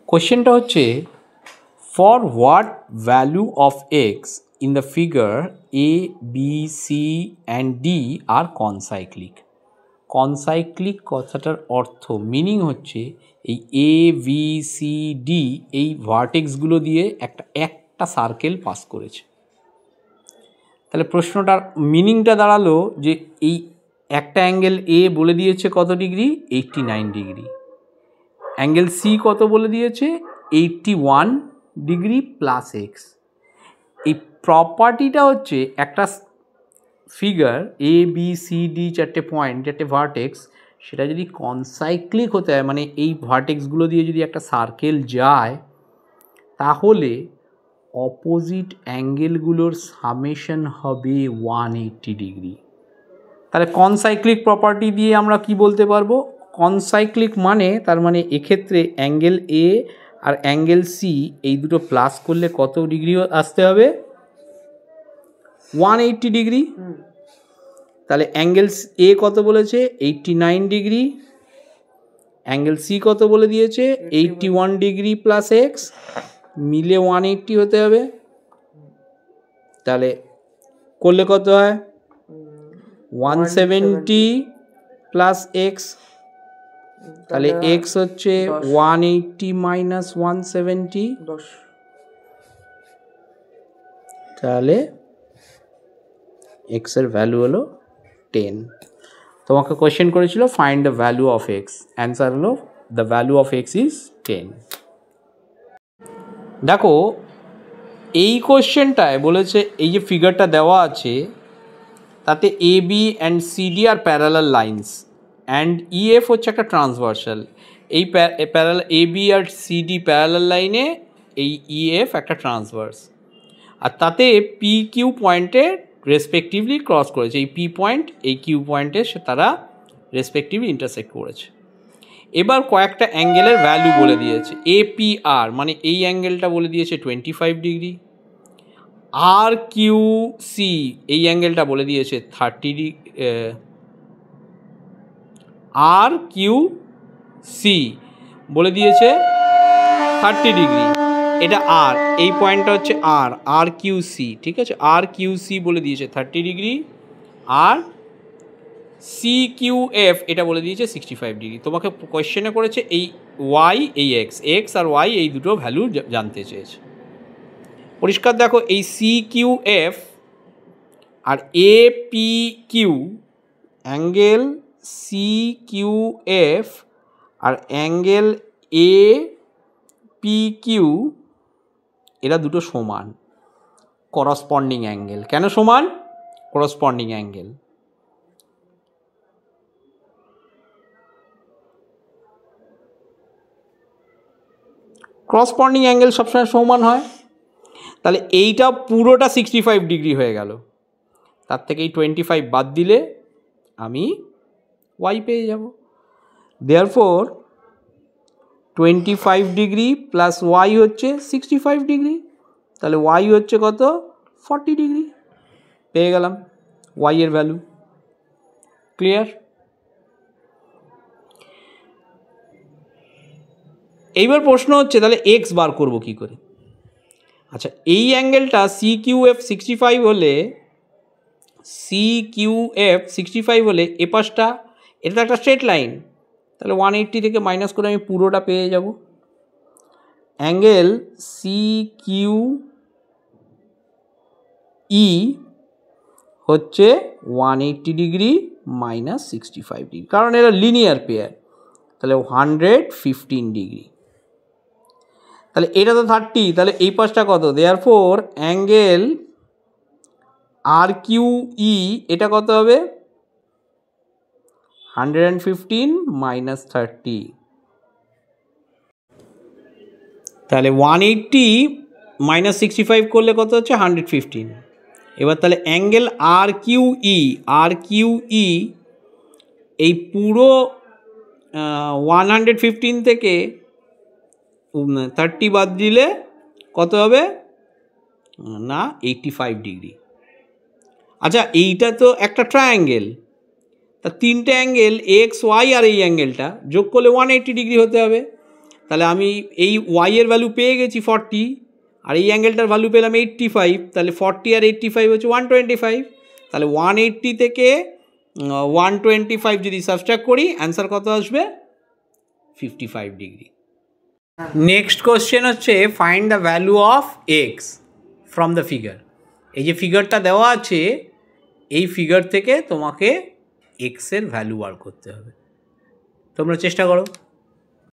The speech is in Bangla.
কোশ্চেনটা হচ্ছে for what value of x in the figure A B C and D are concyclic. Concyclic কথাটার অর্থ মিনিং হচ্ছে এই এ বি সি ডি এই ভার্টেক্সগুলো দিয়ে একটা সার্কেল পাস করেছে। তাহলে প্রশ্নটার মিনিংটা দাঁড়ালো যে এই একটা অ্যাঙ্গেল এ বলে দিয়েছে কত ডিগ্রি, 89 ডিগ্রি। অ্যাঙ্গেল সি কত বলে দিয়েছে, 81 ডিগ্রি প্লাস এক্স। এই প্রপার্টিটা হচ্ছে একটা figure A B C D চারটে পয়েন্ট, চারটে ভার্টেক্স, সেটা যদি কনসাইক্লিক হতে হয় মানে এই ভার্টেক্সগুলো দিয়ে যদি একটা সার্কেল যায়, তাহলে অপোজিট অ্যাঙ্গেলগুলোর সামেশন হবে 180 ডিগ্রি। তাহলে কনসাইক্লিক প্রপার্টি দিয়ে আমরা কি বলতে পারবো, কনসাইক্লিক মানে তার মানে এক্ষেত্রে অ্যাঙ্গেল এ আর অ্যাঙ্গেল সি এই দুটো প্লাস করলে কত ডিগ্রি আসতে হবে, 180 ডিগ্রি। তাহলে অ্যাঙ্গেল এ কত বলেছে, 89 ডিগ্রি, অ্যাঙ্গেল সি কত বলে দিয়েছে, 81 ডিগ্রি প্লাস এক্স, মিলে 180 হতে হবে। তাহলে করলে কত হয়, 170 প্লাস এক্স। তাহলে এক্স হচ্ছে 180 মাইনাস 170, তাহলে এক্স এর ভ্যালু হলো 10। তোমাকে কোয়েশ্চেন করেছিল find the value of x, answer হলো the value of x is 10। দেখো এই কোয়েশ্চেনটায় বলেছে এই যে ফিগারটা দেওয়া আছে তাতে A B and CD are parallel lines and EF হচ্ছে একটা ট্রান্সভার্সাল। এই প্যারালাল এ বি আর সিডি প্যারালাল লাইনে এই ইএফ একটা ট্রান্সভার্স, আর তাতে পি কিউ পয়েন্টে রেসপেক্টিভলি ক্রস করেছে। এই পি পয়েন্ট এই কিউ পয়েন্টে তারা রেসপেক্টিভলি ইন্টারসেক্ট করেছে। এবার কয়েকটা অ্যাঙ্গেলের ভ্যালু বলে দিয়েছে। এপিআর মানে এই অ্যাঙ্গেলটা বলে দিয়েছে 25 ডিগ্রি, আর কিউ সি এই অ্যাঙ্গেলটা বলে দিয়েছে 30 ডিগ্রি, আর কিউ সি বলে দিয়েছে 30 ডিগ্রি। এটা আর, এই পয়েন্টটা হচ্ছে আর, আর কিউ সি, ঠিক আছে, আর কিউ সি বলে দিয়েছে 30 ডিগ্রি, আর সি কিউ এফ এটা বলে দিয়েছে 65 ডিগ্রি। তোমাকে কোয়েশ্চেনে করেছে এই ওয়াই এই এক্স, এক্স আর ওয়াই এই দুটো ভ্যালু জানতে চেয়েছে। পরিষ্কার দেখো এই সি কিউ এফ আর A P Q, angle C Q F আর অ্যাঙ্গেল এ পি কিউ এরা দুটো সমান, করসপন্ডিং অ্যাঙ্গেল। কেন সমান, করসপন্ডিং অ্যাঙ্গেল। করসপন্ডিং অ্যাঙ্গেল সবসময় সমান হয়। তাহলে এইটা পুরোটা 65 ডিগ্রি হয়ে গেল, তার থেকে এই 25 বাদ দিলে আমি ওয়াই পেয়ে যাব। দেয়ারফর 25 ডিগ্রি প্লাস ওয়াই হচ্ছে 65 ডিগ্রি, তাহলে ওয়াই হচ্ছে কত, 40 ডিগ্রি। পেয়ে গেলাম ওয়াই এর ভ্যালু। ক্লিয়ার? এইবার প্রশ্ন হচ্ছে তাহলে এক্স বার করব কি করে। আচ্ছা, এই অ্যাঙ্গেলটা সি কিউ এফ 65 হলে, সি কিউ এফ 65 হলে এ পাশটা এটা তো একটা স্ট্রেট লাইন, তাহলে 180 থেকে মাইনাস করে আমি পুরোটা পেয়ে যাব। অ্যাঙ্গেল সি কিউ ই হচ্ছে 180 ডিগ্রি মাইনাস 65 ডিগ্রি, কারণ এটা লিনিয়ার পেয়ার, তাহলে 115 ডিগ্রি। তাহলে এটা তো 30, তাহলে এই পাশটা কত, দেয়ারফর অ্যাঙ্গেল আর কিউ ই এটা কত হবে, 115 মাইনাস 30, তাহলে 180 মাইনাস 65 করলে কত হচ্ছে 115। এবার তাহলে অ্যাঙ্গেল আর কিউ ই, আর কিউ ই এই পুরো 115 থেকে 30 বাদ দিলে কত হবে না 85 ডিগ্রি। আচ্ছা, এইটা তো একটা ট্রায়াঙ্গেল, তা তিনটে অ্যাঙ্গেল এক্স ওয়াই আর এই অ্যাঙ্গেলটা যোগ করলে 180 ডিগ্রি হতে হবে। তাহলে আমি এই ওয়াই এর ভ্যালু পেয়ে গেছি 40, আর এই অ্যাঙ্গেলটার ভ্যালু পেলাম 85, তাহলে 40 আর 85 হচ্ছে 125। তাহলে 180 থেকে 125 যদি সাবট্রাক্ট করি অ্যান্সার কত আসবে? 55 ডিগ্রি। নেক্সট কোশ্চেন হচ্ছে find the value of x from the figure. এই যে ফিগারটা দেওয়া আছে, এই ফিগার থেকে তোমাকে এক্সের ভ্যালু বার করতে হবে। তোমরা চেষ্টা করো।